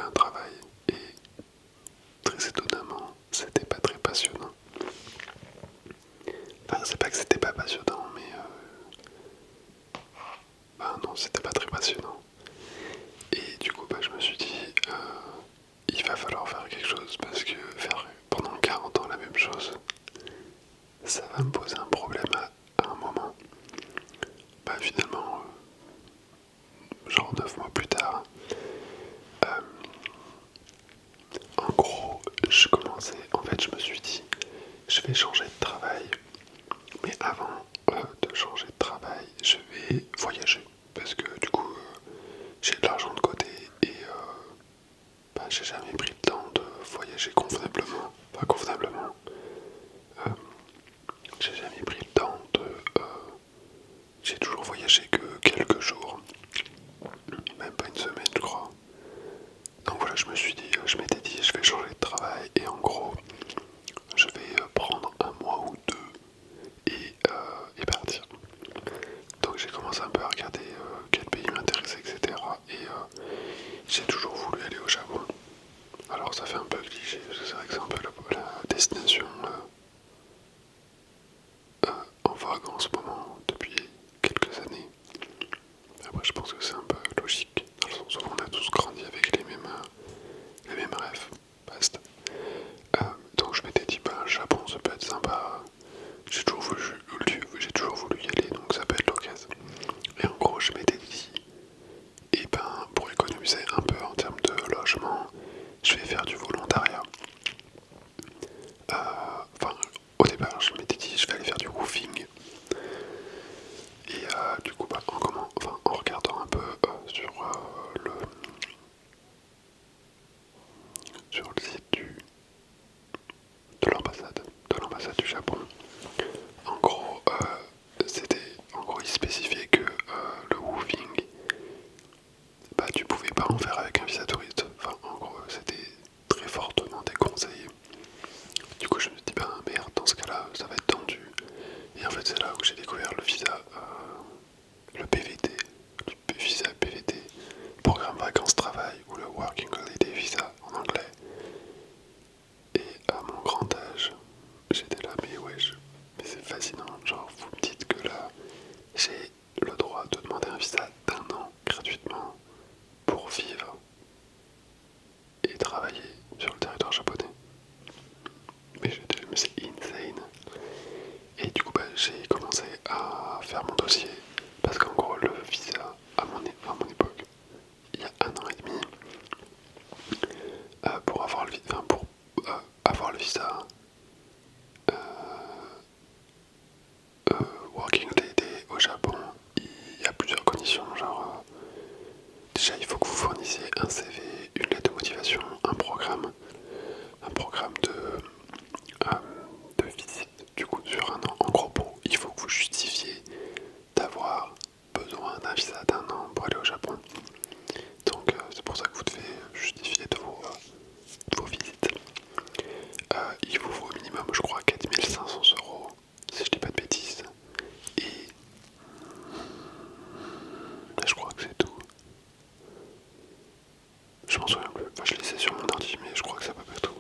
un travail et très étonnamment, c'était pas très passionnant. Enfin, c'est pas que c'était pas passionnant, mais bah non, c'était pas très passionnant. Et du coup, bah, je me suis dit, il va falloir faire quelque chose parce que faire pendant 40 ans la même chose, ça va me poser un problème à un moment. Bah finalement, genre 9 mois plus tard, euh, en gros, en fait, je me suis dit, je vais changer de travail, mais avant de changer de travail, je vais voyager parce que du coup, j'ai de l'argent de côté et bah, j'ai jamais pris le temps de voyager convenablement. Pas convenablement. Euh, j'ai jamais pris le temps de. J'ai toujours voyagé que quelques jours, même pas une semaine, je crois. Donc voilà, je m'étais dit, je vais changer de travail et en gros, je vais prendre un mois ou deux et partir. Donc j'ai commencé un peu à regarder quel pays m'intéressait, etc. Et j'ai toujours voulu aller au Japon. Alors ça fait un peu cliché, parce que c'est vrai que c'est un peu la destination en vogue en ce moment depuis quelques années. Après je pense que c'est un peu logique, dans le sens où on a tous grandi avec les mêmes rêves. Basta. Donc je m'étais dit, bah Japon ça peut être sympa. J'ai toujours voulu y aller, donc ça peut être l'occasion. Et en gros je m'étais dit, et ben pour économiser un peu en termes de logement, je vais faire du volontariat. Enfin, au départ, je m'étais dit je vais aller faire du roofing. Et du coup, bah, en regardant un peu sur le site de l'ambassade du Japon, en gros, il spécifiait que le roofing, bah, tu pouvais pas en faire avec un visa touriste. Enfin, en gros, c'était très fortement déconseillé. Du coup, je me suis dit, bah merde, dans ce cas-là, ça va être tendu. Et en fait, c'est là où j'ai découvert le visa, le PVT, le visa PVT, programme vacances-travail, ou le Working Holiday Visa en anglais. Et à mon grand âge, j'étais là, mais wesh, mais c'est fascinant. Genre, vous me dites que là, j'ai le droit de demander un visa d'un an gratuitement pour vivre et travailler sur le territoire japonais. Mais c'est insane. Et du coup, bah, j'ai commencé à faire mon dossier parce qu'en gros, le visa à mon époque, il y a un an et demi, pour avoir le visa Working Holiday au Japon, il y a plusieurs conditions. Genre, déjà, il faut que vous fournissiez un CV, une lettre de motivation, un programme de visite du coup sur un an. En gros, il faut que vous justifiez d'avoir besoin d'un visa d'un an pour aller au Japon. Donc c'est pour ça que vous devez justifier de vos visites. Il vous faut au minimum, je crois, 4 500 € si je dis pas de bêtises. Et là, je crois que c'est tout. Je m'en souviens plus. Enfin, je l'ai sur mon ordi, mais je crois que c'est à peu près tout.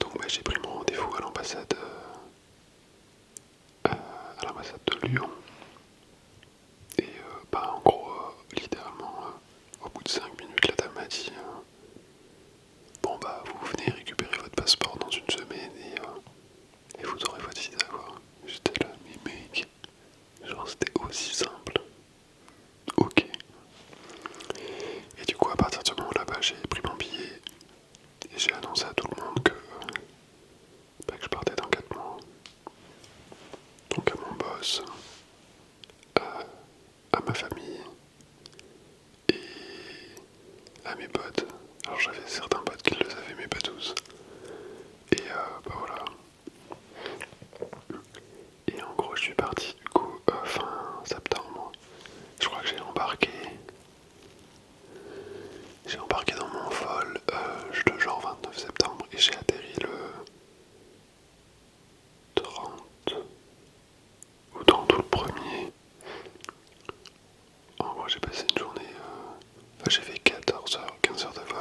Donc bah, j'ai pris mon rendez-vous à l'ambassade de Lyon. Et bah, en gros, littéralement, au bout de 5 minutes, la dame m'a dit bon bah vous venez récupérer votre passeport dans une semaine et vous aurez votre visa quoi. J'étais là, mais mec, genre c'était aussi simple. Ok. Et du coup, à partir de ce moment-là, bah, j'ai pris mon billet et j'ai annoncé à tout le monde que je partais dans 4 mois. Donc à mon boss, à ma famille et à mes potes. Alors j'avais certains potes qui le savaient, mais pas tous. Et bah voilà. Et en gros, je suis parti du coup fin septembre. Je crois que j'ai embarqué dans mon vol le genre 29 septembre et j'ai atterri le 30 ou 30 ou le premier. En gros, j'ai passé une journée. Enfin, j'ai fait 14 heures, 15 heures de vol.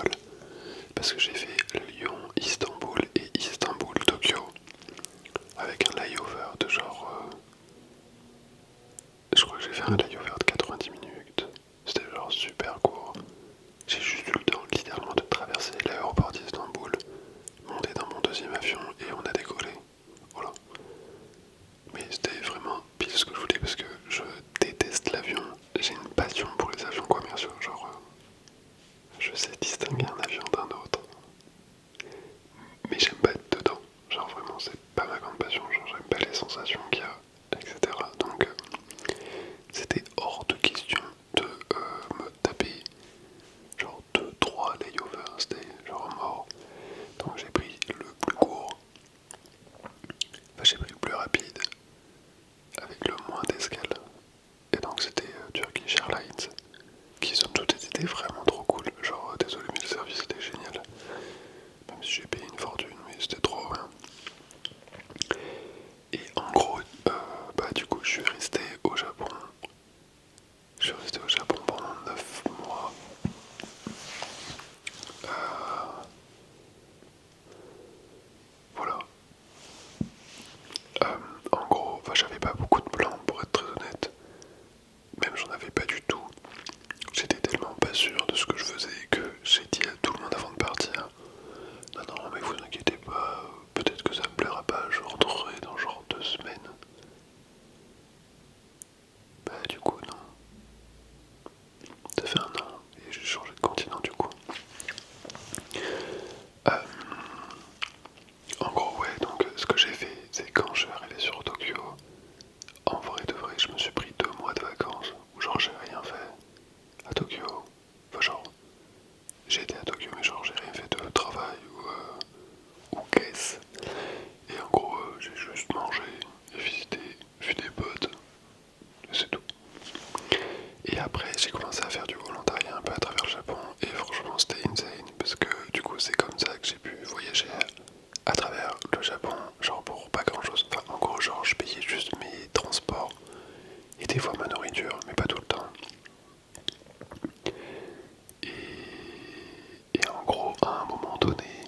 à un moment donné,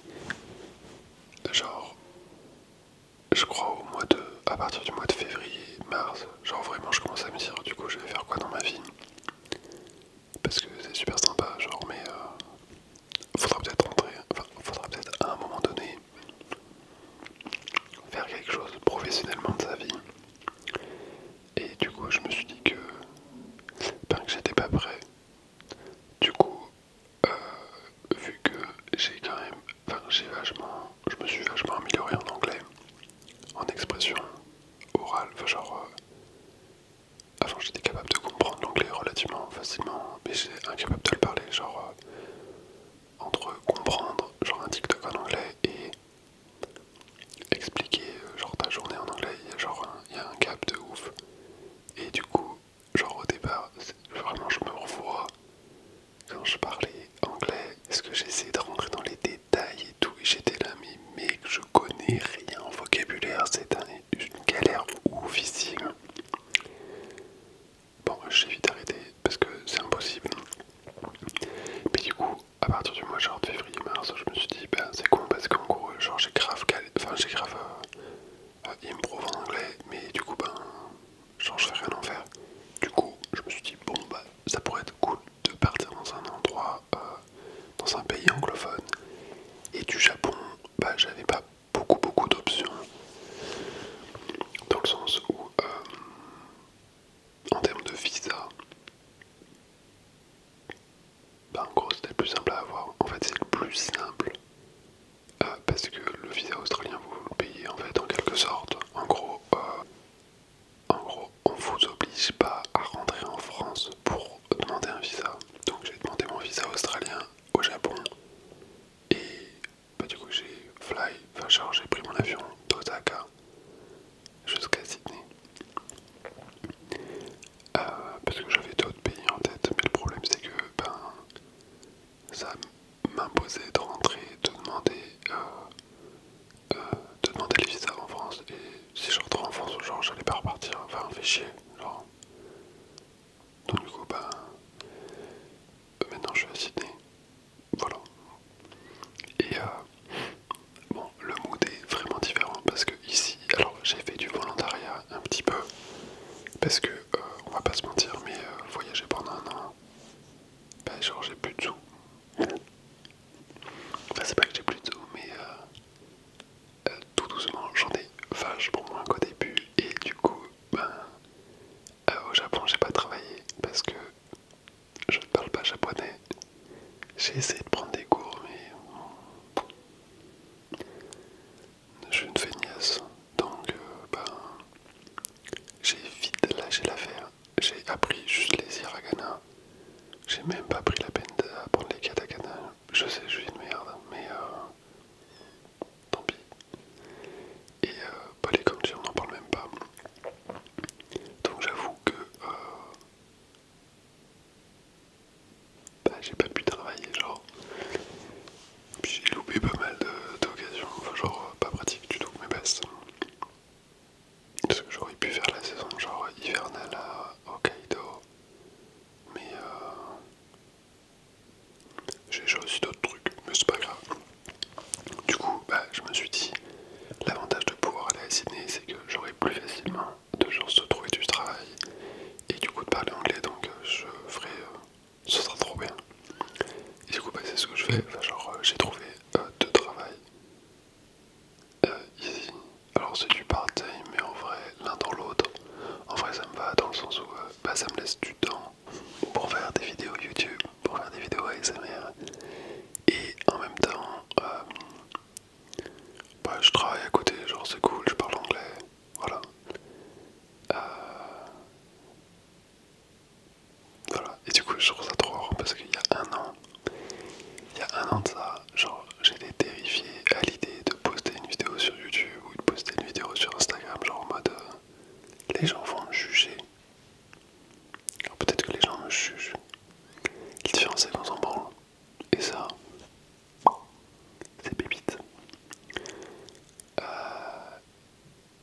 genre, je crois à partir du mois de février, mars, genre vraiment je commence à me dire du coup je vais faire quoi dans ma vie. Parce que c'est super sympa, genre, mais faudra peut-être rentrer, enfin, faudra peut-être à un moment donné faire quelque chose professionnellement de sa vie. Et du coup, je me suis dit que j'étais pas prêt. Du coup, vu que j'ai quand même, je me suis vachement amélioré en anglais, en expression orale, enfin genre, avant j'étais capable de comprendre l'anglais relativement facilement, mais j'étais incapable de le parler, genre, entre comprendre, genre un TikTok en anglais et expliquer, genre ta journée en anglais, il y a un gap de ouf. Et du coup, genre au départ, vraiment je me revois quand je parlais anglais, est-ce que j'essayais de rentrer dans les détails et tout, et j'étais là, mais mec, je connais rien en vocabulaire, c'est une galère oufissime. Bon, j'ai vite arrêté parce que c'est impossible. Mais du coup, à partir du mois genre de février-mars, je me suis dit, ben c'est con parce qu'en gros, genre j'ai grave improve en anglais, mais du coup, ben, genre je vais rien en faire. Du coup, je me suis dit, bon, bah, ça pourrait être cool de partir dans un endroit, dans un pays anglophone. Et du Japon, bah, j'avais pas beaucoup d'options. Dans le sens où, en termes de visa, bah, en gros, c'était le plus simple à avoir. En fait, c'est le plus simple. Parce que le visa australien, vous le payez en fait en quelque sorte. En gros, on vous oblige pas à rentrer en France pour demander un visa. Donc j'ai demandé mon visa australien au Japon et bah, du coup j'ai pris mon avion d'Osaka jusqu'à Sydney. Parce que j'avais d'autres pays en tête, mais le problème c'est que ben ça m'imposait de rentrer, de demander les visas en France. Et si je rentrais en France, genre j'allais pas repartir, enfin fait chier, genre. Donc du coup ben maintenant je suis à Sydney, voilà. Et bon, le mood est vraiment différent parce que ici, alors j'ai fait du volontariat un petit peu parce que on va pas se mentir, mais voyager pendant un an, bah genre j'ai plus de sous. Enfin c'est pas que j'ai plus de sous, mais tout doucement j'en ai vachement moins qu'au début et du coup, ben au Japon j'ai pas travaillé parce que je ne parle pas japonais. J'ai essayé de prendre des cours, mais je suis une feignasse, donc ben j'ai vite lâché l'affaire. J'ai appris juste les hiragana. J'ai même pas pris la peine d'apprendre les katakana. Je sais, je suis une merde, mais tant pis. Et bah, les kanji, on n'en parle même pas. Donc j'avoue que bah, j'ai pas pu travailler, genre. Puis j'ai loupé pas mal d'occasions, enfin, genre pas pratique du tout, mais basse. Parce que j'aurais pu faire la saison genre hivernale à Hokkaido, mais j'ai aussi d'autres trucs, mais c'est pas grave. Du coup, bah, je me suis dit, l'avantage de pouvoir aller à Sydney, c'est que j'aurai plus facilement de chances de trouver du travail et du coup de parler anglais, donc je ferai, ce sera trop bien. Et du coup, bah, c'est ce que je fais, enfin, genre j'ai trouvé deux travails ici. Alors c'est du part-time, mais en vrai, l'un dans l'autre, en vrai ça me va dans le sens où bah, ça me laisse du temps pour faire des vidéos YouTube, pour faire des vidéos ASMR et en même temps bah, je travaille à côté, genre c'est cool, je parle anglais, voilà. Voilà. Et du coup je trouve ça trop marrant parce qu'il y a un an de ça, genre j'étais terrifié à l'idée de poster une vidéo sur YouTube ou de poster une vidéo sur Instagram, genre en mode les gens vont me juger. Alors peut-être que les gens me jugent. La différence c'est qu'on s'en branle. Et ça, c'est pépite.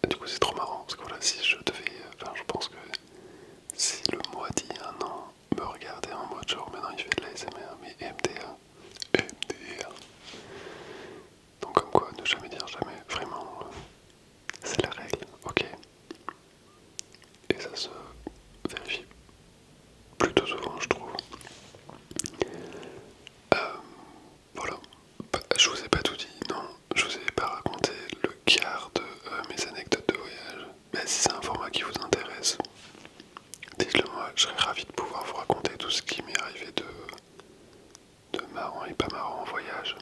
Du coup c'est trop marrant parce que voilà, si je devais, enfin je pense que si le mois d'il y a un an me regardait en mode genre maintenant il fait de la SMR, mais MDR, MDR. je serais ravi de pouvoir vous raconter tout ce qui m'est arrivé de marrant et pas marrant en voyage.